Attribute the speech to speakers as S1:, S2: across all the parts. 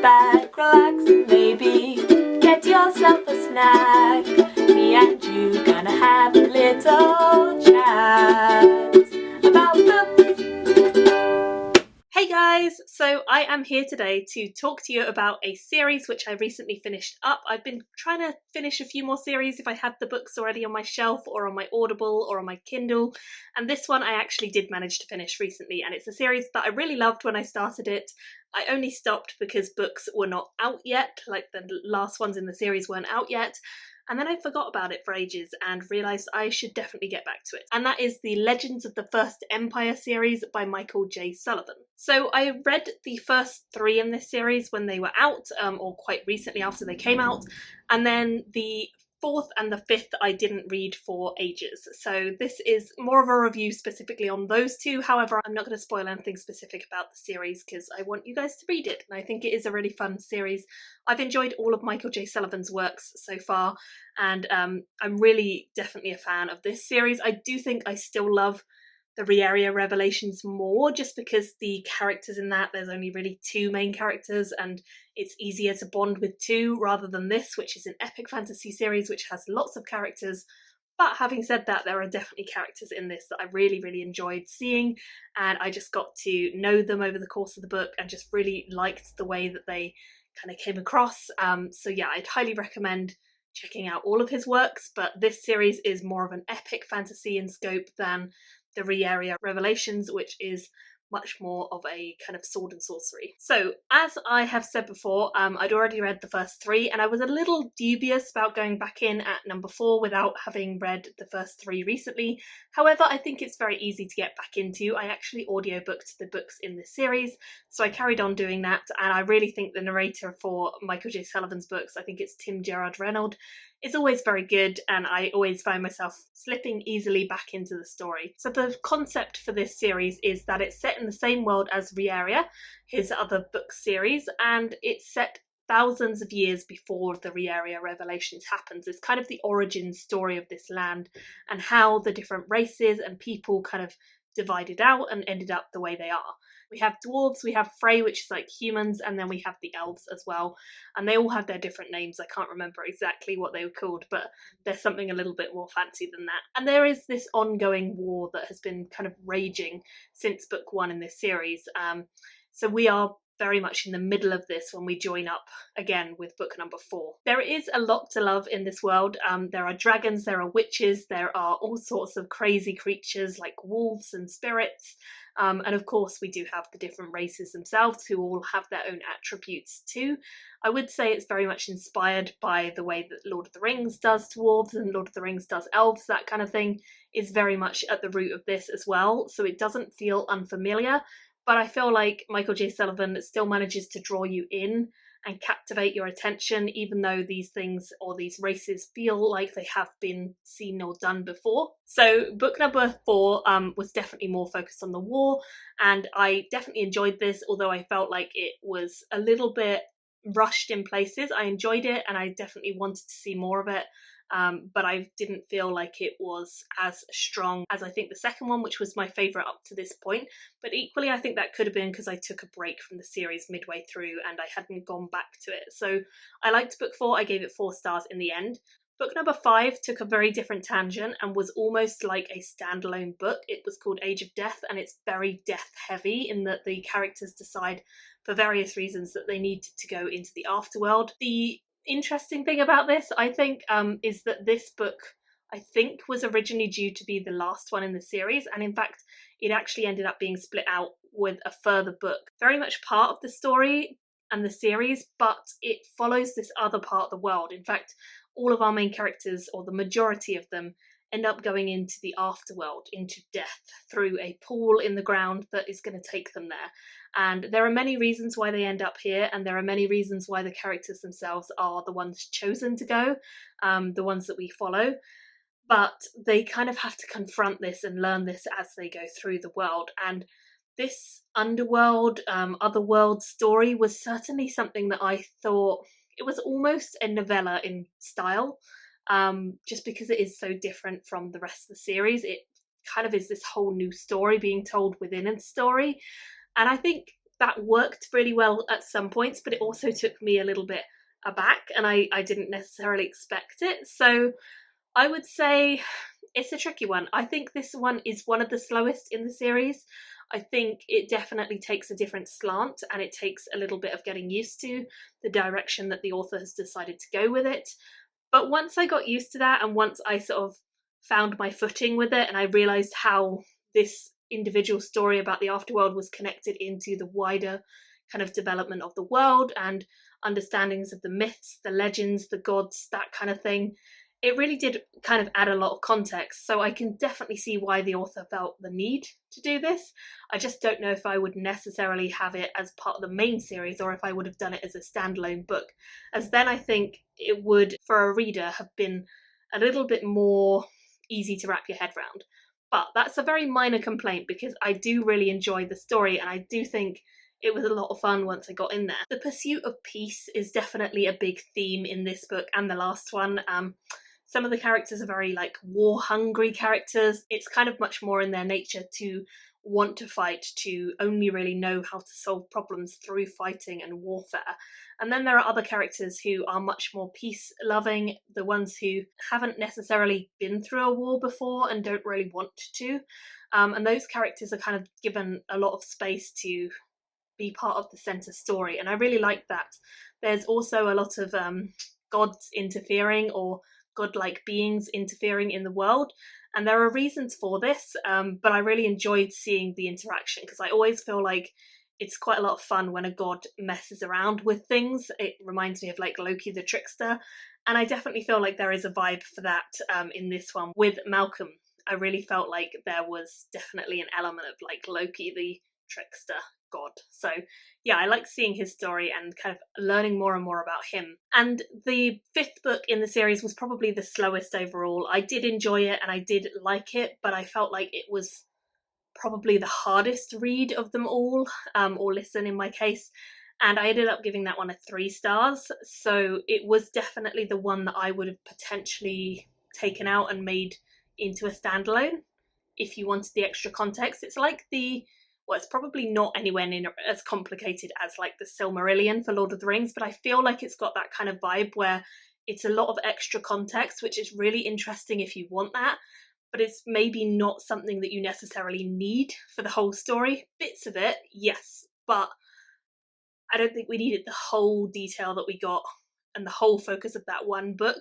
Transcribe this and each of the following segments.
S1: back, relax, and maybe get yourself a snack. Me and you gonna have a little chat about books. Hey guys, so I am here today to talk to you about a series which I recently finished up. I've been trying to finish a few more series if I had the books already on my shelf or on my Audible or on my Kindle, and this one I actually did manage to finish recently, and it's a series that I really loved when I started it. I only stopped because books were not out yet, like the last ones in the series weren't out yet. And then I forgot about it for ages and realised I should definitely get back to it. And that is the Legends of the First Empire series by Michael J. Sullivan. So I read the first 3 in this series when they were out, or quite recently after they came out. And then the 4th and the 5th I didn't read for ages. So this is more of a review specifically on those 2. However, I'm not going to spoil anything specific about the series because I want you guys to read it. And I think it is a really fun series. I've enjoyed all of Michael J. Sullivan's works so far, and I'm really definitely a fan of this series. I do think I still love the Re-Area Revelations more, just because the characters in that, there's only really 2 main characters and it's easier to bond with 2 rather than this, which is an epic fantasy series which has lots of characters. But having said that, there are definitely characters in this that I really, really enjoyed seeing, and I just got to know them over the course of the book and just really liked the way that they kind of came across. So yeah, I'd highly recommend checking out all of his works, but this series is more of an epic fantasy in scope than the Re-Area Revelations, which is much more of a kind of sword and sorcery. So, as I have said before, I'd already read the first 3, and I was a little dubious about going back in at number 4 without having read the first 3 recently. However, I think it's very easy to get back into. I actually audiobooked the books in this series, so I carried on doing that, and I really think the narrator for Michael J. Sullivan's books, I think it's Tim Gerard Reynolds, is always very good, and I always find myself slipping easily back into the story. So the concept for this series is that it's set in the same world as Re-Area, his other book series, and it's set thousands of years before the Re-Area Revelations happens. It's kind of the origin story of this land and how the different races and people kind of divided out and ended up the way they are. We have dwarves, we have Frey, which is like humans, and then we have the elves as well. And they all have their different names. I can't remember exactly what they were called, but there's something a little bit more fancy than that. And there is this ongoing war that has been kind of raging since book 1 in this series. So we are very much in the middle of this when we join up again with book number 4. There is a lot to love in this world. There are dragons, there are witches, there are all sorts of crazy creatures like wolves and spirits. And of course we do have the different races themselves who all have their own attributes too. I would say it's very much inspired by the way that Lord of the Rings does dwarves and Lord of the Rings does elves. That kind of thing is very much at the root of this as well, so it doesn't feel unfamiliar. But I feel like Michael J. Sullivan still manages to draw you in and captivate your attention, even though these things or these races feel like they have been seen or done before. So book number 4 was definitely more focused on the war, and I definitely enjoyed this, although I felt like it was a little bit rushed in places. I enjoyed it and I definitely wanted to see more of it. But I didn't feel like it was as strong as I think the second one, which was my favourite up to this point. But equally, I think that could have been because I took a break from the series midway through and I hadn't gone back to it. So I liked book 4, I gave it 4 stars in the end. Book number 5 took a very different tangent and was almost like a standalone book. It was called Age of Death, and it's very death heavy in that the characters decide for various reasons that they need to go into the afterworld. The interesting thing about this, I think, is that this book, I think, was originally due to be the last one in the series, and in fact it actually ended up being split out with a further book. Very much part of the story and the series, but it follows this other part of the world. In fact, all of our main characters, or the majority of them, end up going into the afterworld, into death, through a pool in the ground that is going to take them there. And there are many reasons why they end up here, and there are many reasons why the characters themselves are the ones chosen to go, the ones that we follow. But they kind of have to confront this and learn this as they go through the world. And this underworld, otherworld story was certainly something that I thought it was almost a novella in style, just because it is so different from the rest of the series. It kind of is this whole new story being told within a story. And I think that worked really well at some points, but it also took me a little bit aback, and I didn't necessarily expect it. So I would say it's a tricky one. I think this one is one of the slowest in the series. I think it definitely takes a different slant, and it takes a little bit of getting used to the direction that the author has decided to go with it. But once I got used to that, and once I sort of found my footing with it, and I realised how this individual story about the afterworld was connected into the wider kind of development of the world and understandings of the myths, the legends, the gods, that kind of thing, it really did kind of add a lot of context. So I can definitely see why the author felt the need to do this. I just don't know if I would necessarily have it as part of the main series, or if I would have done it as a standalone book, as then I think it would, for a reader, have been a little bit more easy to wrap your head around. But that's a very minor complaint, because I do really enjoy the story, and I do think it was a lot of fun once I got in there. The pursuit of peace is definitely a big theme in this book and the last one. Some of the characters are very like war-hungry characters. It's kind of much more in their nature to want to fight, to only really know how to solve problems through fighting and warfare. And then there are other characters who are much more peace-loving, the ones who haven't necessarily been through a war before and don't really want to. And those characters are kind of given a lot of space to be part of the centre story, and I really like that. There's also a lot of gods interfering, or godlike beings interfering in the world, and there are reasons for this, but I really enjoyed seeing the interaction, because I always feel like it's quite a lot of fun when a god messes around with things. It reminds me of like Loki the trickster, and I definitely feel like there is a vibe for that in this one. With Malcolm, I really felt like there was definitely an element of like Loki the trickster god. So yeah, I like seeing his story and kind of learning more and more about him. And the fifth book in the series was probably the slowest overall. I did enjoy it and I did like it, but I felt like it was probably the hardest read of them all, or listen in my case. And I ended up giving that one a 3 stars. So it was definitely the one that I would have potentially taken out and made into a standalone if you wanted the extra context. It's like it's probably not anywhere near as complicated as like the Silmarillion for Lord of the Rings, but I feel like it's got that kind of vibe where it's a lot of extra context, which is really interesting if you want that, but it's maybe not something that you necessarily need for the whole story. Bits of it, yes, but I don't think we needed the whole detail that we got and the whole focus of that one book.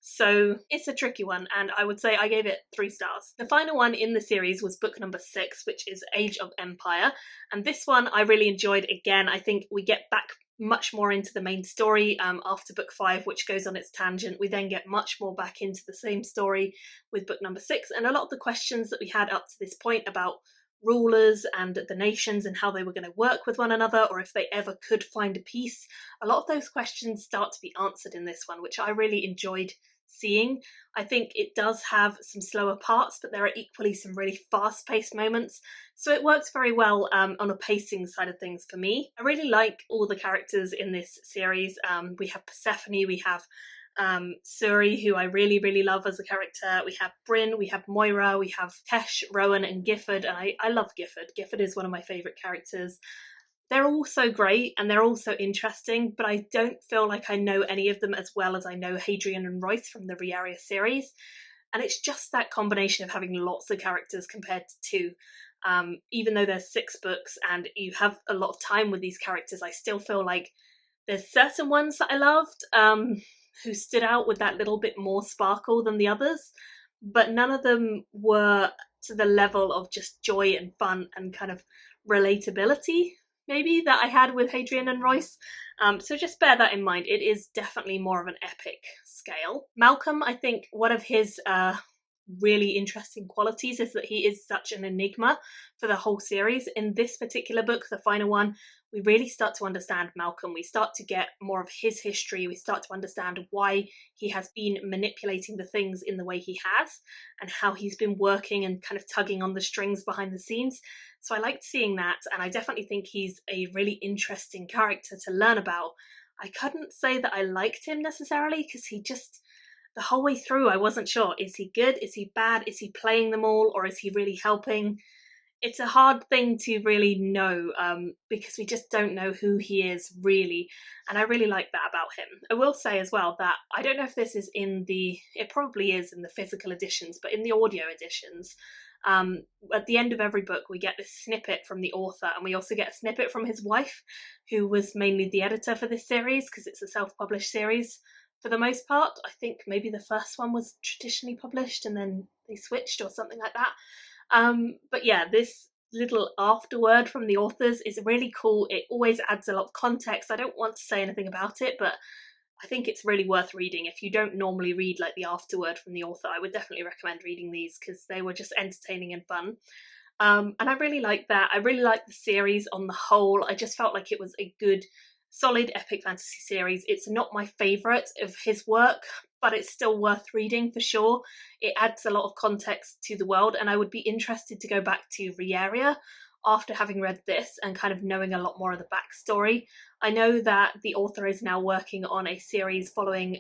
S1: So it's a tricky one, and I would say I gave it 3 stars. The final one in the series was book number 6, which is Age of Empire, and this one I really enjoyed. Again, I think we get back much more into the main story after book 5, which goes on its tangent. We then get much more back into the same story with book number 6, and a lot of the questions that we had up to this point about rulers and the nations and how they were going to work with one another, or if they ever could find a peace, a lot of those questions start to be answered in this one, which I really enjoyed seeing. I think it does have some slower parts, but there are equally some really fast-paced moments, so it works very well on a pacing side of things for me. I really like all the characters in this series. We have Persephone, we have Suri, who I really, really love as a character. We have Bryn, we have Moira, we have Tesh, Rowan, and Gifford, and I love Gifford. Gifford is one of my favourite characters. They're all so great and they're all so interesting, but I don't feel like I know any of them as well as I know Hadrian and Royce from the Riaria series. And it's just that combination of having lots of characters compared to 2. Even though there's 6 books and you have a lot of time with these characters, I still feel like there's certain ones that I loved who stood out with that little bit more sparkle than the others, but none of them were to the level of just joy and fun and kind of relatability maybe that I had with Hadrian and Royce. So just bear that in mind. It is definitely more of an epic scale. Malcolm, I think one of his really interesting qualities is that he is such an enigma for the whole series. In this particular book, the final one, we really start to understand Malcolm. We start to get more of his history. We start to understand why he has been manipulating the things in the way he has, and how he's been working and kind of tugging on the strings behind the scenes. So I liked seeing that, and I definitely think he's a really interesting character to learn about. I couldn't say that I liked him necessarily, because he just, the whole way through I wasn't sure, is he good, is he bad, is he playing them all, or is he really helping? it's a hard thing to really know because we just don't know who he is really, and I really like that about him. I will say as well that I don't know if this is it probably is in the physical editions, but in the audio editions, at the end of every book we get this snippet from the author, and we also get a snippet from his wife, who was mainly the editor for this series because it's a self-published series for the most part. I think maybe the first one was traditionally published and then they switched or something like that. But yeah, this little afterword from the authors is really cool. It always adds a lot of context. I don't want to say anything about it, but I think it's really worth reading. If you don't normally read like the afterword from the author, I would definitely recommend reading these because they were just entertaining and fun. And I really like that. I really like the series on the whole. I just felt like it was a good, solid epic fantasy series. It's not my favourite of his work, but it's still worth reading for sure. It adds a lot of context to the world, and I would be interested to go back to Rieria after having read this and kind of knowing a lot more of the backstory. I know that the author is now working on a series following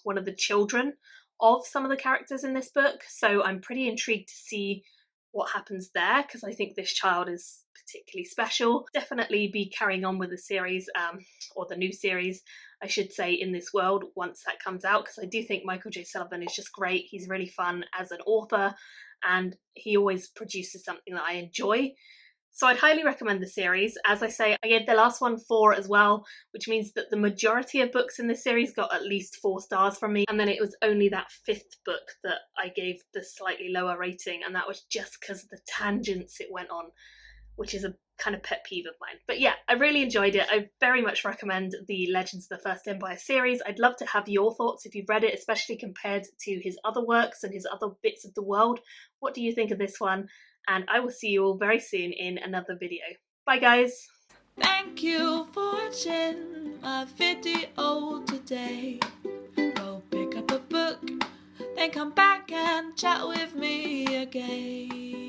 S1: one of the children of some of the characters in this book, so I'm pretty intrigued to see what happens there because I think this child is particularly special. Definitely be carrying on with the series, or the new series, I should say, in this world once that comes out, because I do think Michael J. Sullivan is just great. He's really fun as an author and he always produces something that I enjoy. So I'd highly recommend the series. As I say, I gave the last one 4 as well, which means that the majority of books in this series got at least 4 stars from me. And then it was only that 5th book that I gave the slightly lower rating, and that was just because of the tangents it went on, which is a kind of pet peeve of mine. But yeah, I really enjoyed it. I very much recommend the Legends of the First Empire series. I'd love to have your thoughts if you've read it, especially compared to his other works and his other bits of the world. What do you think of this one? And I will see you all very soon in another video. Bye guys!
S2: Thank you for watching my video today. Go pick up a book, then come back and chat with me again.